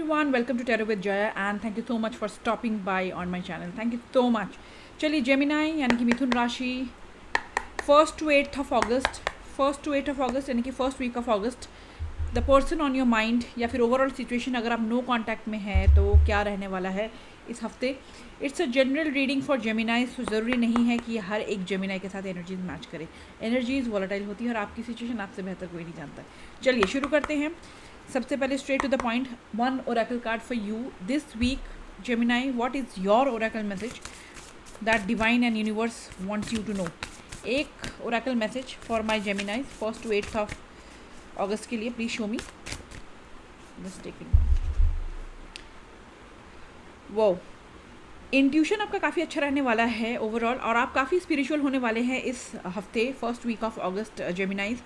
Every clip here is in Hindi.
everyone, welcome to Tarot with Jaya and thank you so much for stopping by on my channel. Thank you so much. चलिए जेमिनाई यानी कि मिथुन राशि 1st to 8th of August यानी कि first week of August, the person on your mind या फिर ओवरऑल सिचुएशन अगर आप नो कॉन्टैक्ट में हैं तो क्या रहने वाला है इस हफ्ते. It's a general reading for Gemini, तो ज़रूरी नहीं है कि हर एक जेमिनाई के साथ एनर्जीज मैच करे. एनर्जीज वॉलेटाइल होती है और आपकी सिचुएशन आपसे बेहतर कोई नहीं जानता. चलिए शुरू करते हैं. सबसे पहले straight to the point, one oracle card for you this week Gemini. What is your oracle message that divine and universe wants you to know. एक oracle message for my Gemini 1st to 8th of August के लिए, please show me. Just take it. वो इंट्यूशन आपका काफ़ी अच्छा रहने वाला है ओवरऑल और आप काफ़ी स्पिरिचुअल होने वाले हैं इस हफ्ते first week of August Geminis.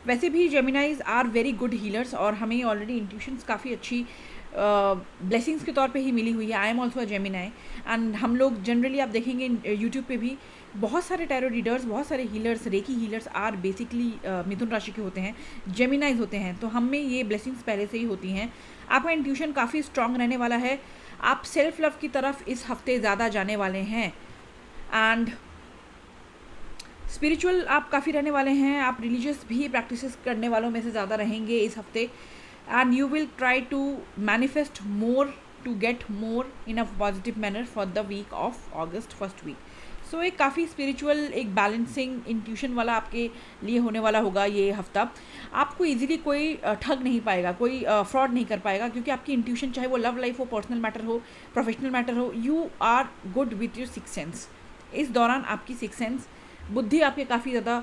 वैसे भी Geminis are very good healers और हमें ऑलरेडी इंट्यूशंस काफ़ी अच्छी ब्लेसिंग्स के तौर पे ही मिली हुई है. I am also a Gemini and हम लोग जनरली आप देखेंगे यूट्यूब पे भी बहुत सारे टैरो रीडर्स, बहुत सारे healers, reiki healers are basically मिथुन राशि के होते हैं, जेमिनाइज होते हैं. तो हम में ये ब्लेसिंग्स पहले से ही होती हैं. आपका इंट्यूशन काफ़ी स्ट्रांग रहने वाला है. आप सेल्फ लव की तरफ इस हफ्ते ज़्यादा जाने वाले हैं एंड स्पिरिचुअल आप काफ़ी रहने वाले हैं. आप रिलीजियस भी प्रैक्टिसेस करने वालों में से ज़्यादा रहेंगे इस हफ्ते and you will try to manifest more to get more in a positive manner for the week of August first week. So एक काफ़ी स्पिरिचुअल, एक बैलेंसिंग इंट्यूशन वाला आपके लिए होने वाला होगा ये हफ्ता. आपको इजीली कोई ठग नहीं पाएगा, कोई फ्रॉड नहीं कर पाएगा क्योंकि आपकी इंट्यूशन, चाहे वो लव लाइफ हो, पर्सनल मैटर हो, प्रोफेशनल मैटर हो, you are good with your six sense. इस दौरान आपकी सिक्स सेंस, बुद्धि आपके काफ़ी ज़्यादा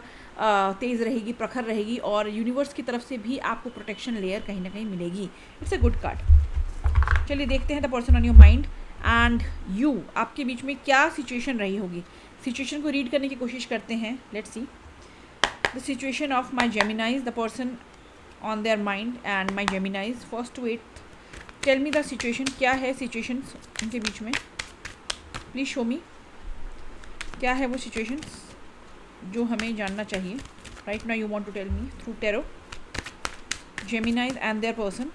तेज़ रहेगी, प्रखर रहेगी और यूनिवर्स की तरफ से भी आपको प्रोटेक्शन लेयर कहीं ना कहीं मिलेगी. It's a good card. चलिए देखते हैं the person on your mind and you, आपके बीच में क्या सिचुएशन रही होगी. सिचुएशन को रीड करने की कोशिश करते हैं. Let's see the situation of my Geminis, the person on their mind and my Geminis 1st to 8th. Tell me the situation. क्या है सिचुएशन उनके बीच में, प्लीज़ शो मी. क्या है वो सिचुएशन जो हमें जानना चाहिए. Right now you want to tell me through tarot Geminis and their person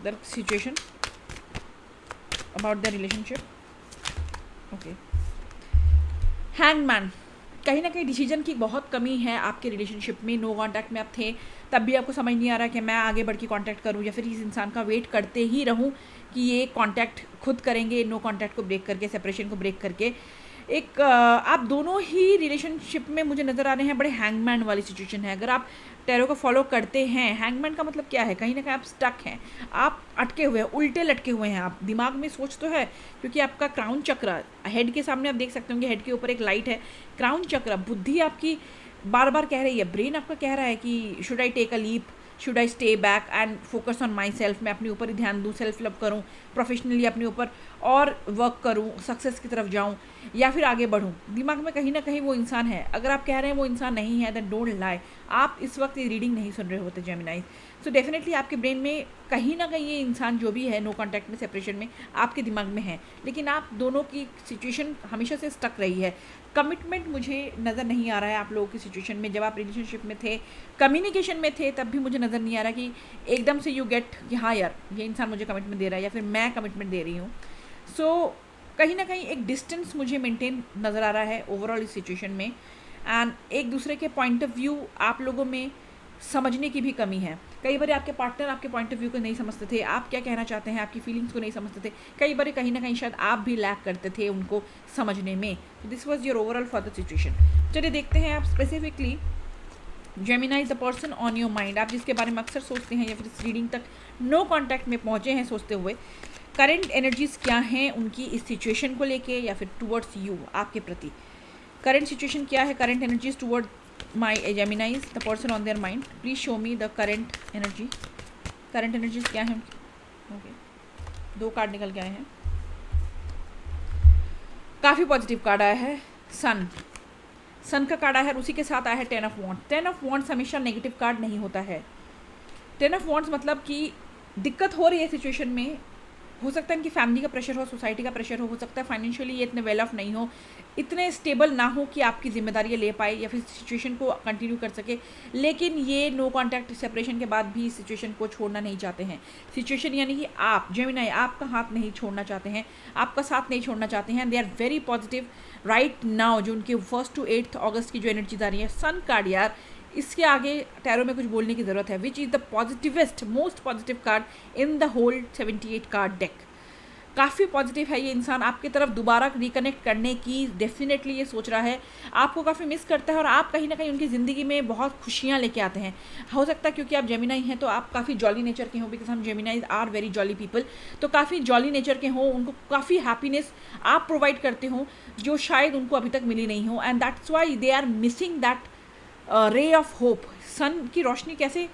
the situation about the relationship. Okay. Hangman, कहीं ना कहीं डिसीजन की बहुत कमी है आपके रिलेशनशिप में. नो कॉन्टैक्ट में आप थे तब भी आपको समझ नहीं आ रहा कि मैं आगे बढ़ के कॉन्टैक्ट करूं या फिर इस इंसान का वेट करते ही रहूं कि ये कॉन्टैक्ट खुद करेंगे, नो कॉन्टैक्ट को ब्रेक करके, सेपरेशन को ब्रेक करके. एक आप दोनों ही रिलेशनशिप में मुझे नज़र आ रहे हैं बड़े हैंगमैन वाली सिचुएशन है. अगर आप टैरो को फॉलो करते हैं, हैंगमैन का मतलब क्या है, कहीं ना कहीं आप स्टक हैं, आप अटके हुए हैं, उल्टे लटके हुए हैं. आप दिमाग में सोच तो है क्योंकि आपका क्राउन चक्र हेड के सामने आप देख सकते होंगे, हेड के ऊपर एक लाइट है. क्राउन चक्र, बुद्धि आपकी बार बार कह रही है, ब्रेन आपका कह रहा है कि should I take a leap, should I stay back and focus on my self. मैं अपने ऊपर ही ध्यान दूँ, सेल्फ लव करूँ, प्रोफेशनली अपने ऊपर और वर्क करूँ, सक्सेस की तरफ जाऊँ या फिर आगे बढ़ूँ. दिमाग में कहीं ना कहीं वो इंसान है. अगर आप कह रहे हैं वो इंसान नहीं है, दैन डोंट लाई. आप इस वक्त ये रीडिंग नहीं सुन रहे होते जेमिनाई. सो डेफिनेटली आपके ब्रेन में कहीं ना कहीं ये इंसान जो भी है नो कॉन्टैक्ट में, सेपरेशन में, आपके दिमाग में है. लेकिन आप दोनों की सिचुएशन हमेशा से स्टक रही है. कमिटमेंट मुझे नज़र नहीं आ रहा है आप लोगों की सिचुएशन में. जब आप रिलेशनशिप में थे, कम्युनिकेशन में थे, तब भी मुझे नज़र नहीं आ रहा कि एकदम से यू गेट कि हाँ यार ये इंसान मुझे कमिटमेंट दे रहा है या फिर मैं कमिटमेंट दे रही हूँ. सो कहीं ना कहीं एक डिस्टेंस मुझे मेंटेन नज़र आ रहा है ओवरऑल इस सिचुएशन में एंड एक दूसरे के पॉइंट ऑफ व्यू आप लोगों में समझने की भी कमी है. कई बार आपके पार्टनर आपके पॉइंट ऑफ व्यू को नहीं समझते थे, आप क्या कहना चाहते हैं, आपकी फीलिंग्स को नहीं समझते थे. कई बार कहीं ना कहीं शायद आप भी लैक करते थे उनको समझने में. This was your overall for the situation. चलिए देखते हैं आप specifically Gemini the person on your mind, आप जिसके बारे में अक्सर सोचते हैं या फिर इस रीडिंग तक नो कॉन्टैक्ट में पहुँचे हैं सोचते हुए. करंट एनर्जीज़ क्या हैं उनकी इस सिचुएशन को लेके या फिर टूवर्ड्स यू, आपके प्रति करंट सिचुएशन क्या है. Current energies toward my Geminis the person on their mind, please show me the current energy. Current energies क्या है. ओके, 2 कार्ड निकल के आए हैं. काफ़ी पॉजिटिव कार्ड आया है. सन का कार्ड आया है और उसी के साथ आया है 10 ऑफ वॉन्ड्स. 10 ऑफ वॉन्ड्स हमेशा नेगेटिव कार्ड नहीं होता है. 10 ऑफ वॉन्ड्स मतलब कि दिक्कत हो रही है सिचुएशन में, हो सकता है इनकी फैमिली का प्रेशर हो, सोसाइटी का प्रेशर हो सकता है फाइनेंशियली ये इतने वेल ऑफ नहीं हो, इतने स्टेबल ना हो कि आपकी जिम्मेदारियाँ ले पाए या फिर सिचुएशन को कंटिन्यू कर सके, लेकिन ये नो कॉन्टैक्ट सेपरेशन के बाद भी सिचुएशन को छोड़ना नहीं चाहते हैं। सिचुएशन यानी कि आप जेमिनी आपका हाथ नहीं छोड़ना चाहते हैं, आपका साथ नहीं छोड़ना चाहते हैं। They are very positive right now. जो उनके 1 to 8 अगस्त की जो एनर्जीज आ रही है, सन कार्ड यार, इसके आगे टैरो में कुछ बोलने की ज़रूरत है। Which is the positivest most positive card in the whole 78 card deck. काफ़ी पॉजिटिव है ये इंसान, आपकी तरफ दोबारा रिकनेक्ट करने की डेफिनेटली ये सोच रहा है, आपको काफ़ी मिस करता है और आप कहीं ना कहीं उनकी ज़िंदगी में बहुत खुशियाँ लेके आते हैं। हो सकता है क्योंकि आप जेमिनाई हैं तो आप काफ़ी जॉली नेचर के हों, बिकॉज हम Geminis are very jolly people, तो काफ़ी जॉली नेचर के हों, उनको काफ़ी हैप्पीनेस आप प्रोवाइड करते हो जो शायद उनको अभी तक मिली नहीं हो, and that's why they are missing that ray of hope. Sun की रोशनी कैसे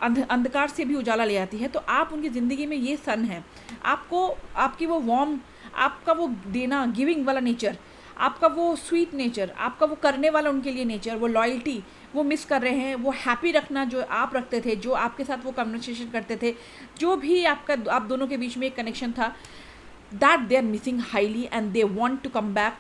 अंधकार से भी उजाला ले आती है, तो आप उनकी ज़िंदगी में ये सन है। आपको आपकी वो वार्म, आपका वो देना गिविंग वाला नेचर, आपका वो स्वीट नेचर, आपका वो करने वाला उनके लिए नेचर, वो लॉयल्टी वो मिस कर रहे हैं। वो हैप्पी रखना जो आप रखते थे, जो आपके साथ वो कन्वर्सेशन करते थे, जो भी आप दोनों के बीच में एक कनेक्शन था, that they are missing highly and they want to come back.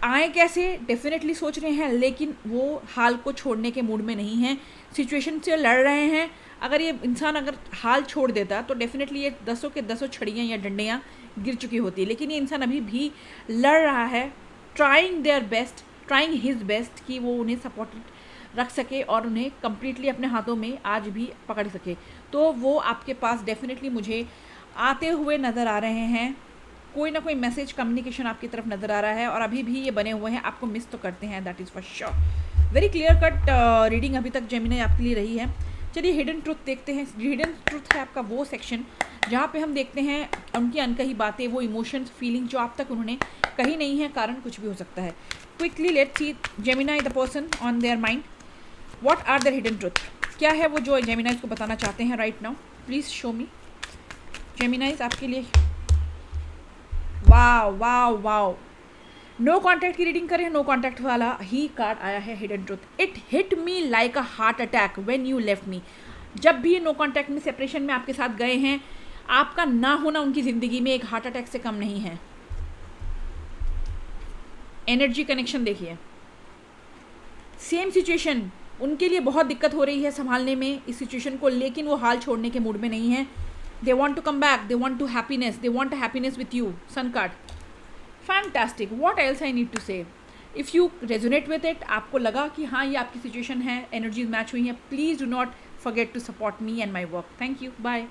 आए कैसे डेफिनेटली सोच रहे हैं, लेकिन वो हाल को छोड़ने के मूड में नहीं हैं, सिचुएशन से लड़ रहे हैं। अगर ये इंसान अगर हाल छोड़ देता तो डेफिनेटली ये 10 के 10 छड़ियाँ या डंडियाँ गिर चुकी होती, लेकिन ये इंसान अभी भी लड़ रहा है, trying their best, trying his best कि वो उन्हें सपोर्ट रख सके और उन्हें कम्प्लीटली अपने हाथों में आज भी पकड़ सके। तो वो आपके पास डेफिनेटली मुझे आते हुए नज़र आ रहे हैं, कोई ना कोई मैसेज कम्युनिकेशन आपकी तरफ नज़र आ रहा है और अभी भी ये बने हुए हैं, आपको मिस तो करते हैं, that is for sure. Very clear cut reading अभी तक जेमिनी आपके लिए रही है। चलिए हिडन ट्रुथ देखते हैं। हिडन ट्रुथ है आपका वो सेक्शन जहाँ पे हम देखते हैं उनकी अनकही बातें, वो इमोशंस फीलिंग जो आप तक उन्होंने कही नहीं है, कारण कुछ भी हो सकता है। Quickly let's see Gemini the person on their mind, what are their hidden truth, क्या है वो जो जेमिनी को बताना चाहते हैं right now, please show me Gemini आपके लिए। Wow wow wow, no contact की रीडिंग करें, नो कॉन्टैक्ट वाला ही कार्ड आया है hidden truth. It hit me like a heart attack when you left me. जब भी नो कॉन्टैक्ट में सेपरेशन में आपके साथ गए हैं, आपका ना होना उनकी ज़िंदगी में एक हार्ट अटैक से कम नहीं है। एनर्जी कनेक्शन देखिए, सेम सिचुएशन, उनके लिए बहुत दिक्कत हो रही है संभालने में इस सिचुएशन को, लेकिन वो हाल छोड़ने के मूड में नहीं है। They want to come back, they want to happiness, they want a happiness with you, sun card. Fantastic, what else I need to say? If you resonate with it, आपको लगा कि हाँ ये आपकी सिचुएशन है, एनर्जीज मैच हुई हैं, please do not forget to support me and my work. Thank you, bye.